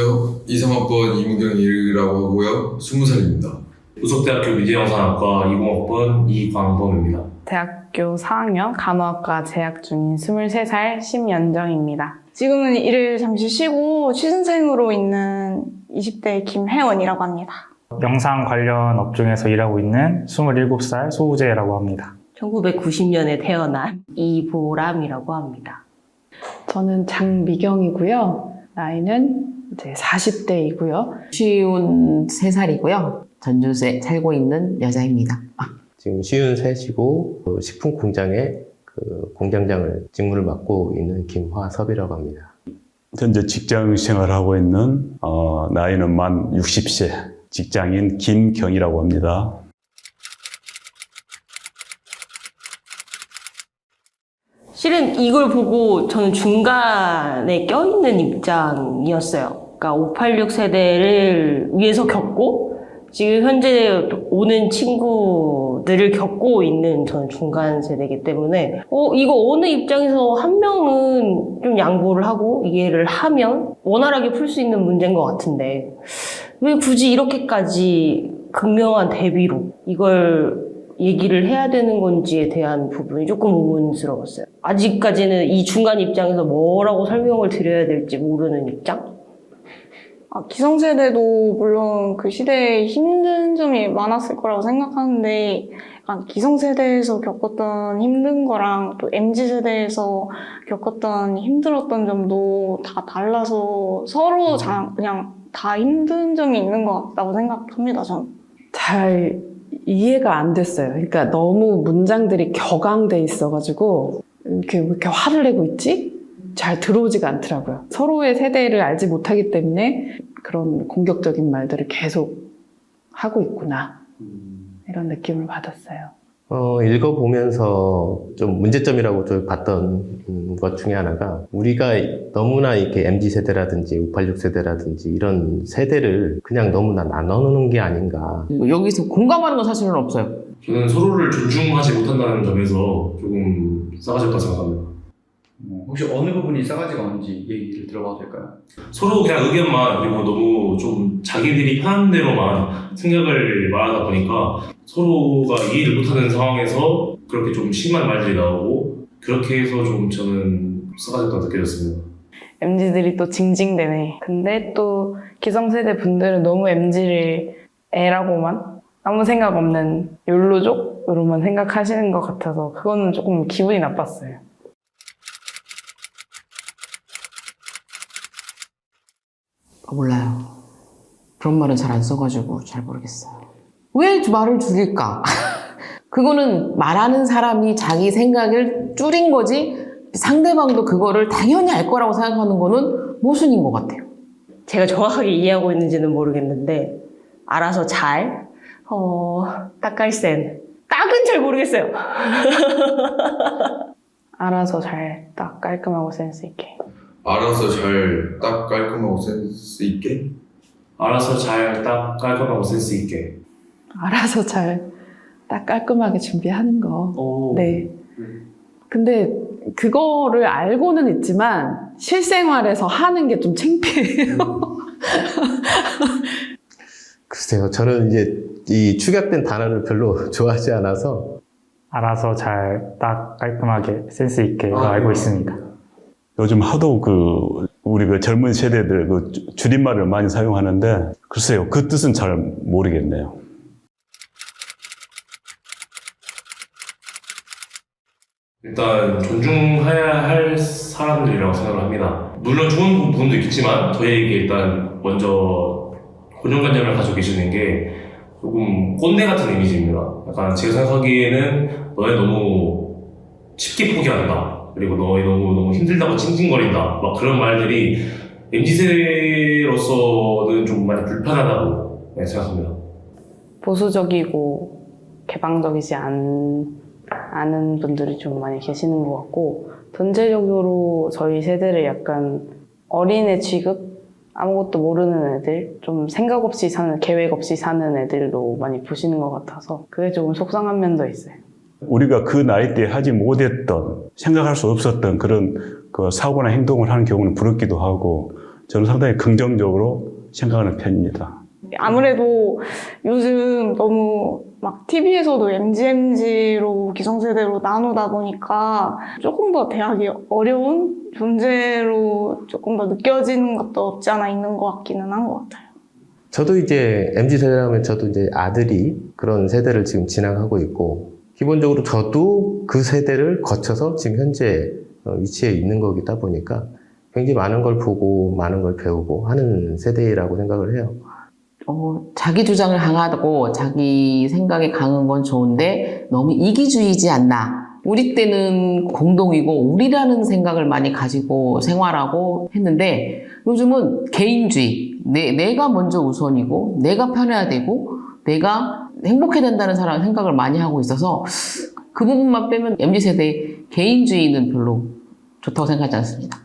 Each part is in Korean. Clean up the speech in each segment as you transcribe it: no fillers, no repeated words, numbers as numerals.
안녕하세요. 이상학번 이무경이라고 하고요. 20살입니다. 우석대학교 미디어영상학과 20학번 이광범입니다. 대학교 4학년 간호학과 재학 중인 23살 심연정입니다. 지금은 일을 잠시 쉬고 취준생으로 있는 20대 김혜원이라고 합니다. 영상 관련 업종에서 일하고 있는 27살 소우재라고 합니다. 1990년에 태어난 이보람이라고 합니다. 저는 장미경이고요. 나이는 이제 40대이고요. 53살이고요. 전주에 살고 있는 여자입니다. 지금 53이고 식품 공장에 공장장을 직무를 맡고 있는 김화섭이라고 합니다. 현재 직장 생활을 하고 있는 나이는 만 60세 직장인 김경이라고 합니다. 실은 이걸 보고 저는 중간에 껴있는 입장이었어요. 그러니까 586 세대를 위해서 겪고 지금 현재 오는 친구들을 겪고 있는 저는 중간 세대이기 때문에 이거 어느 입장에서 한 명은 좀 양보를 하고 이해를 하면 원활하게 풀 수 있는 문제인 것 같은데 왜 굳이 이렇게까지 극명한 대비로 이걸 얘기를 해야 되는 건지에 대한 부분이 조금 의문스러웠어요. 아직까지는 이 중간 입장에서 뭐라고 설명을 드려야 될지 모르는 입장? 기성세대도 물론 그 시대에 힘든 점이 많았을 거라고 생각하는데 약간 기성세대에서 겪었던 힘든 거랑 또 MZ세대에서 겪었던 힘들었던 점도 다 달라서 서로 그냥 다 힘든 점이 있는 것 같다고 생각합니다, 저는. 잘 이해가 안 됐어요. 그러니까 너무 문장들이 격앙돼 있어가지고 왜 이렇게 화를 내고 있지? 잘 들어오지가 않더라고요. 서로의 세대를 알지 못하기 때문에 그런 공격적인 말들을 계속 하고 있구나. 이런 느낌을 받았어요. 읽어보면서 좀 문제점이라고 좀 봤던 것 중에 하나가 우리가 너무나 이렇게 MZ세대라든지 586세대라든지 이런 세대를 그냥 너무나 나눠놓는 게 아닌가. 여기서 공감하는 건 사실은 없어요. 저는 서로를 존중하지 못한다는 점에서 조금 싸가지없다 생각합니다. 혹시 어느 부분이 싸가지가 없는지 얘기를 들어봐도 될까요? 서로 그냥 의견만 그리고 너무 좀 자기들이 편한 대로만 생각을 말하다 보니까 서로가 이해를 못하는 상황에서 그렇게 좀 심한 말들이 나오고 그렇게 해서 좀 저는 싸가지없다 느껴졌습니다. MZ들이 또 징징대네. 근데 또 기성세대 분들은 너무 MZ를 애라고만 아무 생각 없는 욜로족으로만 생각하시는 것 같아서 그거는 조금 기분이 나빴어요. 몰라요. 그런 말은 잘 안 써가지고 잘 모르겠어요. 왜 말을 줄일까? 그거는 말하는 사람이 자기 생각을 줄인 거지 상대방도 그거를 당연히 알 거라고 생각하는 거는 모순인 것 같아요. 제가 정확하게 이해하고 있는지는 모르겠는데 알아서 잘 딱갈센 딱은 잘 모르겠어요. 알아서 잘 딱 깔끔하고 센스 있게. 알아서 잘 딱 깔끔하고 센스 있게? 알아서 잘 딱 깔끔하고 센스 있게. 알아서 잘 딱 깔끔하게 준비하는 거. 네. 근데 그거를 알고는 있지만 실생활에서 하는 게 좀 창피해요. 글쎄요, 저는 이제 이 축약된 단어를 별로 좋아하지 않아서 알아서 잘 딱 깔끔하게 센스 있게 알고 있습니다. 요즘 하도 우리 젊은 세대들 줄임말을 많이 사용하는데 글쎄요, 그 뜻은 잘 모르겠네요. 일단 존중해야 할 사람들이라고 생각을 합니다. 물론 좋은 부분도 있겠지만 저희에게 일단 먼저 고정관념을 가지고 계시는 게 조금 꼰대 같은 이미지입니다. 약간 제가 생각하기에는 너네 너무 쉽게 포기한다. 그리고 너희 너무 힘들다고 찡찡거린다. 막 그런 말들이 MZ세대로서는 좀 많이 불편하다고 생각합니다. 보수적이고 개방적이지 않은 분들이 좀 많이 계시는 것 같고 전체적으로 저희 세대를 약간 어린애 취급? 아무것도 모르는 애들, 좀 생각 없이 사는, 계획 없이 사는 애들로 많이 보시는 것 같아서 그게 조금 속상한 면도 있어요. 우리가 그 나이 때 하지 못했던, 생각할 수 없었던 그런 사고나 행동을 하는 경우는 부럽기도 하고 저는 상당히 긍정적으로 생각하는 편입니다. 아무래도 요즘 너무 막 TV에서도 MG로 기성세대로 나누다 보니까 조금 더 대학이 어려운 존재로 조금 더 느껴지는 것도 없지 않아 있는 것 같기는 한 것 같아요. 저도 이제 MZ세대라면 저도 이제 아들이 그런 세대를 지금 지나가고 있고, 기본적으로 저도 그 세대를 거쳐서 지금 현재 위치에 있는 거기다 보니까 굉장히 많은 걸 보고 많은 걸 배우고 하는 세대라고 생각을 해요. 자기 주장을 강하고 자기 생각이 강한 건 좋은데 너무 이기주의지 않나. 우리 때는 공동이고 우리라는 생각을 많이 가지고 생활하고 했는데 요즘은 개인주의. 내가 먼저 우선이고 내가 편해야 되고 내가 행복해야 된다는 사람 생각을 많이 하고 있어서 그 부분만 빼면 MZ세대의 개인주의는 별로 좋다고 생각하지 않습니다.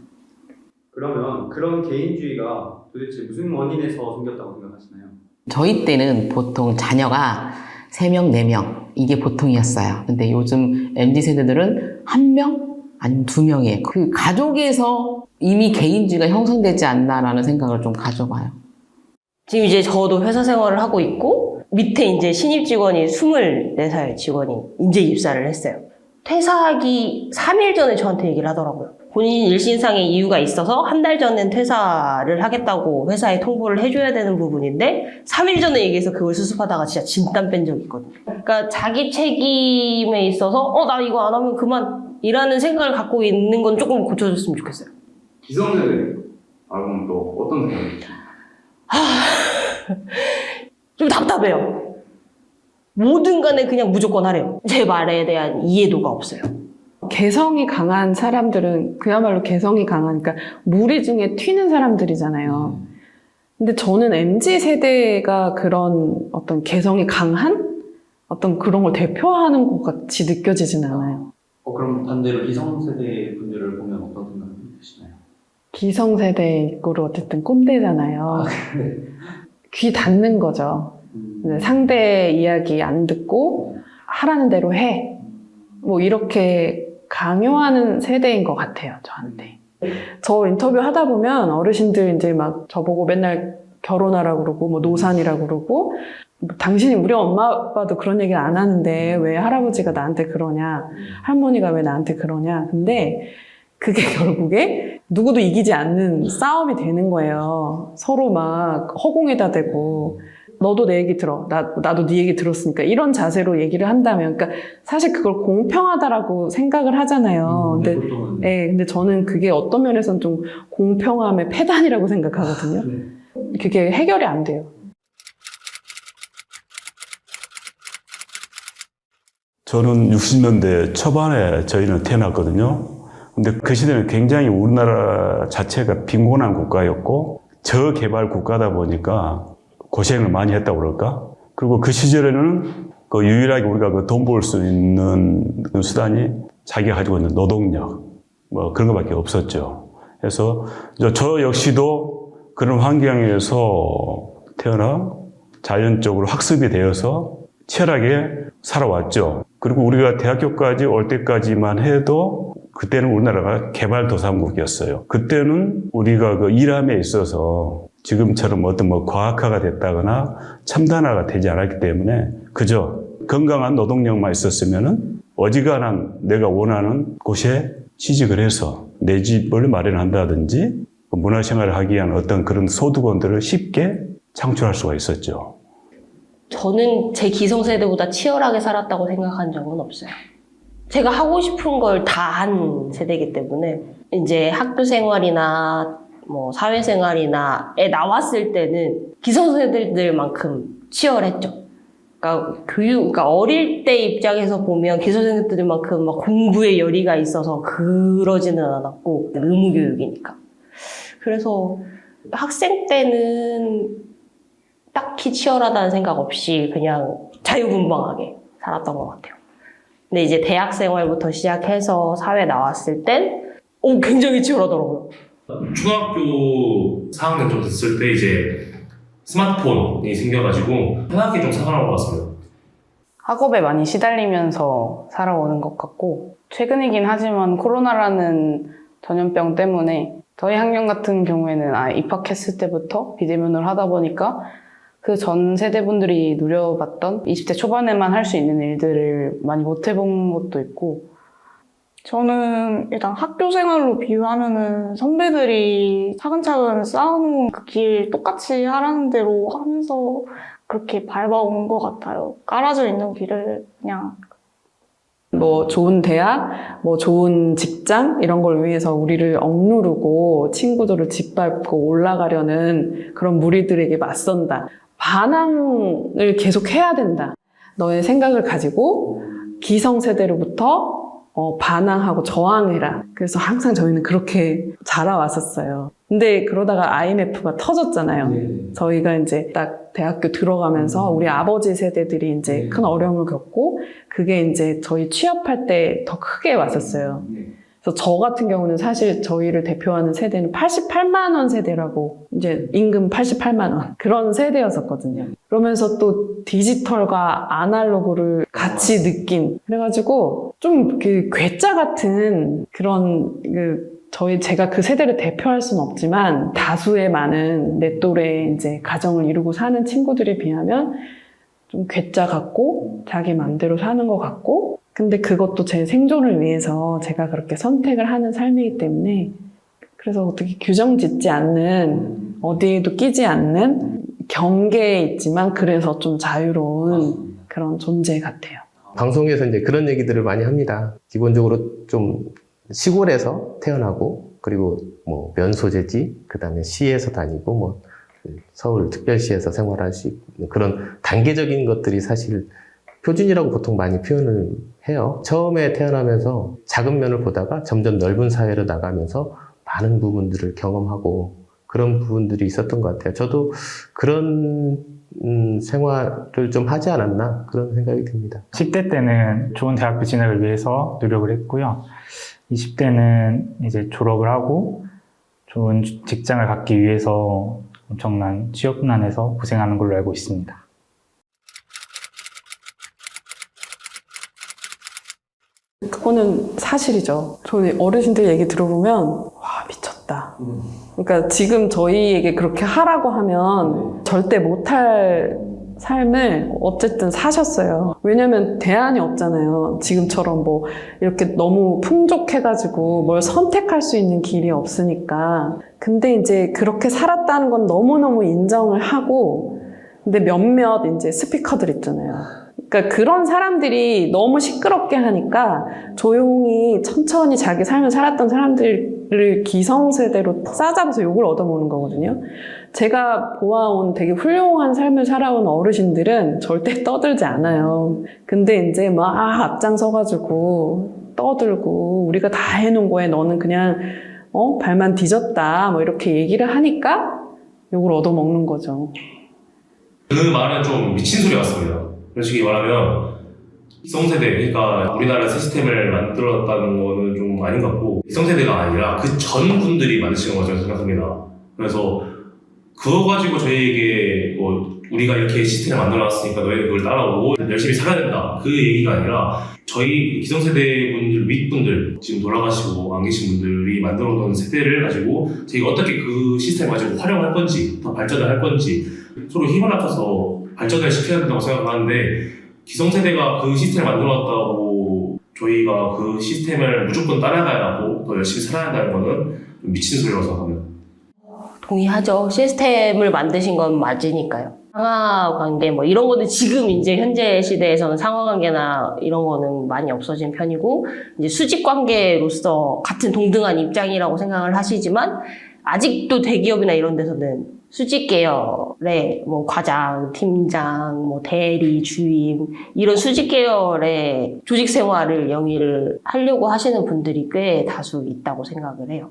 그러면 그런 개인주의가 도대체 무슨 원인에서 생겼다고 생각하시나요? 저희 때는 보통 자녀가 3명, 4명 이게 보통이었어요. 근데 요즘 MZ세대들은 1명 아니면 2명이에요. 그 가족에서 이미 개인주의가 형성되지 않나라는 생각을 좀 가져봐요. 지금 이제 저도 회사 생활을 하고 있고 밑에 이제 신입 직원이 24살 직원이 이제 입사를 했어요. 퇴사하기 3일 전에 저한테 얘기를 하더라고요. 본인 일신상의 이유가 있어서 한 달 전엔 퇴사를 하겠다고 회사에 통보를 해줘야 되는 부분인데 3일 전에 얘기해서 그걸 수습하다가 진짜 진땀 뺀 적이 있거든요. 그러니까 자기 책임에 있어서 나 이거 안 하면 그만 이라는 생각을 갖고 있는 건 조금 고쳐줬으면 좋겠어요. 기성세대 말고는 또 어떤 생각이세요? 좀 답답해요. 뭐든 간에 그냥 무조건 하래요. 제 말에 대한 이해도가 없어요. 개성이 강한 사람들은 그야말로 개성이 강하니까 무리 중에 튀는 사람들이잖아요. 근데 저는 MZ세대가 그런 어떤 개성이 강한 어떤 그런 걸 대표하는 것 같이 느껴지진 않아요. 그럼 반대로 기성세대 분들을 보면 어떤 생각이 드시나요? 기성세대이고로 어쨌든 꼰대잖아요. 귀 닫는 거죠. 상대 이야기 안 듣고 하라는 대로 해. 뭐 이렇게 강요하는 세대인 것 같아요, 저한테. 저 인터뷰 하다 보면 어르신들 이제 막 저보고 맨날 결혼하라고 그러고 뭐 노산이라고 그러고 당신이 우리 엄마 아빠도 그런 얘기를 안 하는데 왜 할아버지가 나한테 그러냐, 할머니가 왜 나한테 그러냐. 근데 그게 결국에 누구도 이기지 않는 싸움이 되는 거예요. 서로 막 허공에다 대고 너도 내 얘기 들어. 나도 네 얘기 들었으니까. 이런 자세로 얘기를 한다면. 그러니까 사실 그걸 공평하다라고 생각을 하잖아요. 근데 저는 그게 어떤 면에서는 좀 공평함의 폐단이라고 생각하거든요. 그게 해결이 안 돼요. 저는 60년대 초반에 저희는 태어났거든요. 근데 그 시대는 굉장히 우리나라 자체가 빈곤한 국가였고 저개발 국가다 보니까 고생을 많이 했다고 그럴까? 그리고 그 시절에는 그 유일하게 우리가 돈 벌 수 있는 수단이 자기가 가지고 있는 노동력, 뭐 그런 것밖에 없었죠. 그래서 저 역시도 그런 환경에서 태어나 자연적으로 학습이 되어서 치열하게 살아왔죠. 그리고 우리가 대학교까지 올 때까지만 해도 그때는 우리나라가 개발도상국이었어요. 그때는 우리가 그 일함에 있어서 지금처럼 어떤 뭐 과학화가 됐다거나 첨단화가 되지 않았기 때문에 그저 건강한 노동력만 있었으면은 어지간한 내가 원하는 곳에 취직을 해서 내 집을 마련한다든지 문화생활을 하기 위한 어떤 그런 소득원들을 쉽게 창출할 수가 있었죠. 저는 제 기성세대보다 치열하게 살았다고 생각한 적은 없어요. 제가 하고 싶은 걸 다 한 세대이기 때문에 이제 학교 생활이나 뭐 사회생활이나 에 나왔을 때는 기성세대들만큼 치열했죠. 그러니까 어릴 때 입장에서 보면 기성세대들만큼 막 공부에 열의가 있어서 그러지는 않았고 의무교육이니까. 그래서 학생 때는 딱히 치열하다는 생각 없이 그냥 자유분방하게 살았던 것 같아요. 근데 이제 대학 생활부터 시작해서 사회 나왔을 땐 굉장히 치열하더라고요. 초등학교 4학년 좀 됐을 때 이제 스마트폰이 생겨가지고 편하게 좀 살아온 것 같습니다. 학업에 많이 시달리면서 살아오는 것 같고 최근이긴 하지만 코로나라는 전염병 때문에 저희 학년 같은 경우에는 입학했을 때부터 비대면을 하다 보니까 그 전 세대분들이 누려봤던 20대 초반에만 할 수 있는 일들을 많이 못 해본 것도 있고, 저는 일단 학교 생활로 비유하면은 선배들이 차근차근 쌓아놓은 그 길 똑같이 하라는 대로 하면서 그렇게 밟아온 것 같아요. 깔아져 있는 길을 그냥. 뭐 좋은 대학, 뭐 좋은 직장 이런 걸 위해서 우리를 억누르고 친구들을 짓밟고 올라가려는 그런 무리들에게 맞선다. 반항을 계속 해야 된다. 너의 생각을 가지고 기성세대로부터 반항하고 저항해라. 그래서 항상 저희는 그렇게 자라왔었어요. 근데 그러다가 IMF가 터졌잖아요. 저희가 이제 딱 대학교 들어가면서 우리 아버지 세대들이 이제 큰 어려움을 겪고, 그게 이제 저희 취업할 때 더 크게 왔었어요. 그래서 저 같은 경우는 사실 저희를 대표하는 세대는 88만 원 세대라고, 이제 임금 88만 원 그런 세대였었거든요. 그러면서 또 디지털과 아날로그를 같이 느낀, 그래가지고 좀 그 괴짜 같은 그런 제가 그 세대를 대표할 수는 없지만 다수의 많은 내 또래의 이제 가정을 이루고 사는 친구들에 비하면 좀 괴짜 같고 자기 맘대로 사는 것 같고, 근데 그것도 제 생존을 위해서 제가 그렇게 선택을 하는 삶이기 때문에, 그래서 어떻게 규정 짓지 않는, 어디에도 끼지 않는 경계에 있지만 그래서 좀 자유로운 그런 존재 같아요. 방송에서 이제 그런 얘기들을 많이 합니다. 기본적으로 좀 시골에서 태어나고, 그리고 뭐 면소재지, 그 다음에 시에서 다니고, 뭐 서울 특별시에서 생활할 수 있는 그런 단계적인 것들이 사실 표준이라고 보통 많이 표현을 해요. 처음에 태어나면서 작은 면을 보다가 점점 넓은 사회로 나가면서 많은 부분들을 경험하고 그런 부분들이 있었던 것 같아요. 저도 그런 생활을 좀 하지 않았나 그런 생각이 듭니다. 10대 때는 좋은 대학교 진학을 위해서 노력을 했고요. 20대는 이제 졸업을 하고 좋은 직장을 갖기 위해서 엄청난 취업난에서 고생하는 걸로 알고 있습니다. 그거는 사실이죠. 저희 어르신들 얘기 들어보면 와 미쳤다. 그러니까 지금 저희에게 그렇게 하라고 하면 절대 못할 삶을 어쨌든 사셨어요. 왜냐면 대안이 없잖아요. 지금처럼 뭐 이렇게 너무 풍족해가지고 뭘 선택할 수 있는 길이 없으니까. 근데 이제 그렇게 살았다는 건 너무너무 인정을 하고, 근데 몇몇 이제 스피커들 있잖아요. 그러니까 그런 사람들이 너무 시끄럽게 하니까 조용히 천천히 자기 삶을 살았던 사람들을 기성세대로 싸잡아서 욕을 얻어먹는 거거든요. 제가 보아온 되게 훌륭한 삶을 살아온 어르신들은 절대 떠들지 않아요. 근데 이제 막 앞장서가지고 떠들고 우리가 다 해놓은 거에 너는 그냥 발만 뒤졌다 뭐 이렇게 얘기를 하니까 욕을 얻어먹는 거죠. 그 말은 좀 미친 소리 같습니다. 솔직히 말하면 기성세대, 그러니까 우리나라 시스템을 만들었다는 거는 좀 아닌 것 같고, 기성세대가 아니라 그 전 분들이 만드시는 거라고 생각합니다. 그래서 그거 가지고 저희에게 뭐 우리가 이렇게 시스템을 만들어놨으니까 너희들 그걸 따라오고 열심히 살아야 된다, 그 얘기가 아니라 저희 기성세대 분들, 윗분들, 지금 돌아가시고 안 계신 분들이 만들어놓은 세대를 가지고 저희가 어떻게 그 시스템을 가지고 활용할 건지, 더 발전을 할 건지 서로 힘을 합쳐서 발전을 시켜야 된다고 생각하는데, 기성세대가 그 시스템을 만들어놨다고 저희가 그 시스템을 무조건 따라가야 하고 더 열심히 살아야 한다는 거는 좀 미친 소리라고 생각합니다. 동의하죠. 시스템을 만드신 건 맞으니까요. 상하관계 뭐 이런 거는 지금 이제 현재 시대에서는 상하관계나 이런 거는 많이 없어진 편이고, 이제 수직관계로서 같은 동등한 입장이라고 생각을 하시지만, 아직도 대기업이나 이런 데서는 수직 계열의 뭐 과장, 팀장, 뭐 대리, 주임 이런 수직 계열의 조직 생활을 영위를 하려고 하시는 분들이 꽤 다수 있다고 생각을 해요.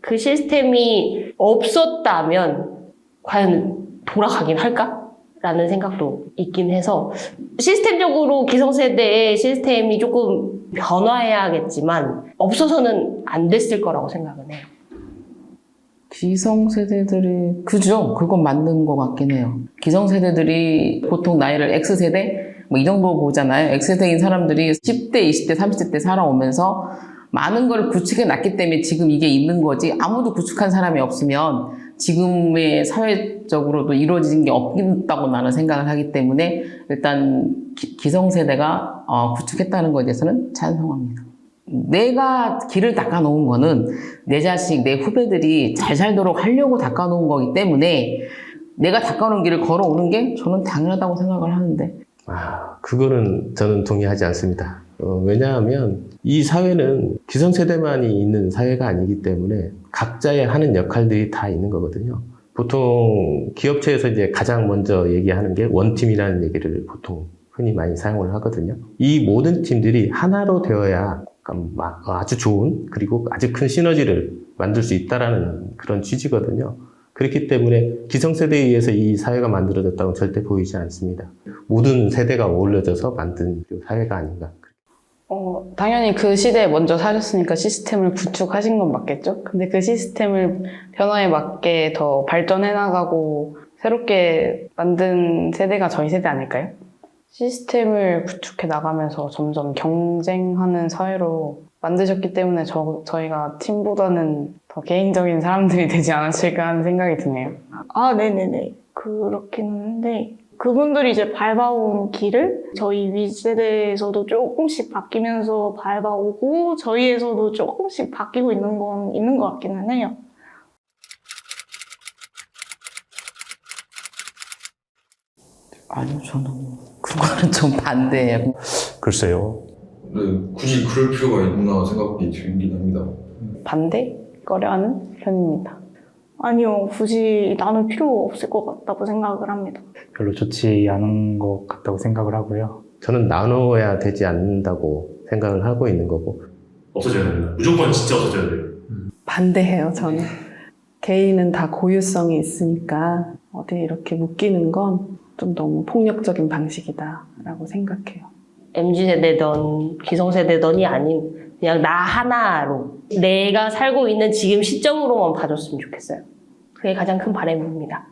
그 시스템이 없었다면 과연 돌아가긴 할까? 라는 생각도 있긴 해서, 시스템적으로 기성세대의 시스템이 조금 변화해야겠지만 없어서는 안 됐을 거라고 생각은 해요. 기성세대들이 그죠? 그건 맞는 것 같긴 해요. 기성세대들이 보통 나이를 X세대? 뭐 이 정도 보잖아요. X세대인 사람들이 10대, 20대, 30대 때 살아오면서 많은 걸 구축해 놨기 때문에 지금 이게 있는 거지 아무도 구축한 사람이 없으면 지금의 사회적으로도 이루어진 게 없다고 나는 생각을 하기 때문에 일단 기성세대가 구축했다는 것에 대해서는 찬성합니다. 내가 길을 닦아놓은 거는 내 자식, 내 후배들이 잘 살도록 하려고 닦아놓은 거기 때문에 내가 닦아놓은 길을 걸어오는 게 저는 당연하다고 생각을 하는데 그거는 저는 동의하지 않습니다. 왜냐하면 이 사회는 기성세대만이 있는 사회가 아니기 때문에 각자의 하는 역할들이 다 있는 거거든요. 보통 기업체에서 이제 가장 먼저 얘기하는 게 원팀이라는 얘기를 보통 흔히 많이 사용을 하거든요. 이 모든 팀들이 하나로 되어야 아주 좋은 그리고 아주 큰 시너지를 만들 수 있다라는 그런 취지거든요. 그렇기 때문에 기성세대에 의해서 이 사회가 만들어졌다고 절대 보이지 않습니다. 모든 세대가 어울려져서 만든 사회가 아닌가. 당연히 그 시대에 먼저 사셨으니까 시스템을 구축하신 건 맞겠죠? 근데 그 시스템을 변화에 맞게 더 발전해 나가고 새롭게 만든 세대가 저희 세대 아닐까요? 시스템을 구축해 나가면서 점점 경쟁하는 사회로 만드셨기 때문에 저희가 팀보다는 더 개인적인 사람들이 되지 않았을까 하는 생각이 드네요. 네네네. 그렇긴 한데 그분들이 이제 밟아온 길을 저희 윗세대에서도 조금씩 바뀌면서 밟아오고 저희에서도 조금씩 바뀌고 있는 건 있는 것 같기는 해요. 아니요, 저는 그거는 좀 반대예요. 글쎄요. 네, 굳이 그럴 필요가 있나 생각이 들긴 합니다. 반대? 꺼려하는 편입니다. 아니요, 굳이 나눌 필요 없을 것 같다고 생각을 합니다. 별로 좋지 않은 것 같다고 생각을 하고요. 저는 나눠야 되지 않는다고 생각을 하고 있는 거고. 없어져야 됩니다. 무조건 진짜 없어져야 돼요. 반대해요, 저는. 개인은 다 고유성이 있으니까 어디 이렇게 묶이는 건 좀 너무 폭력적인 방식이다라고 생각해요. MZ세대든 기성세대든이 아닌 그냥 나 하나로 내가 살고 있는 지금 시점으로만 봐줬으면 좋겠어요. 그게 가장 큰 바람입니다.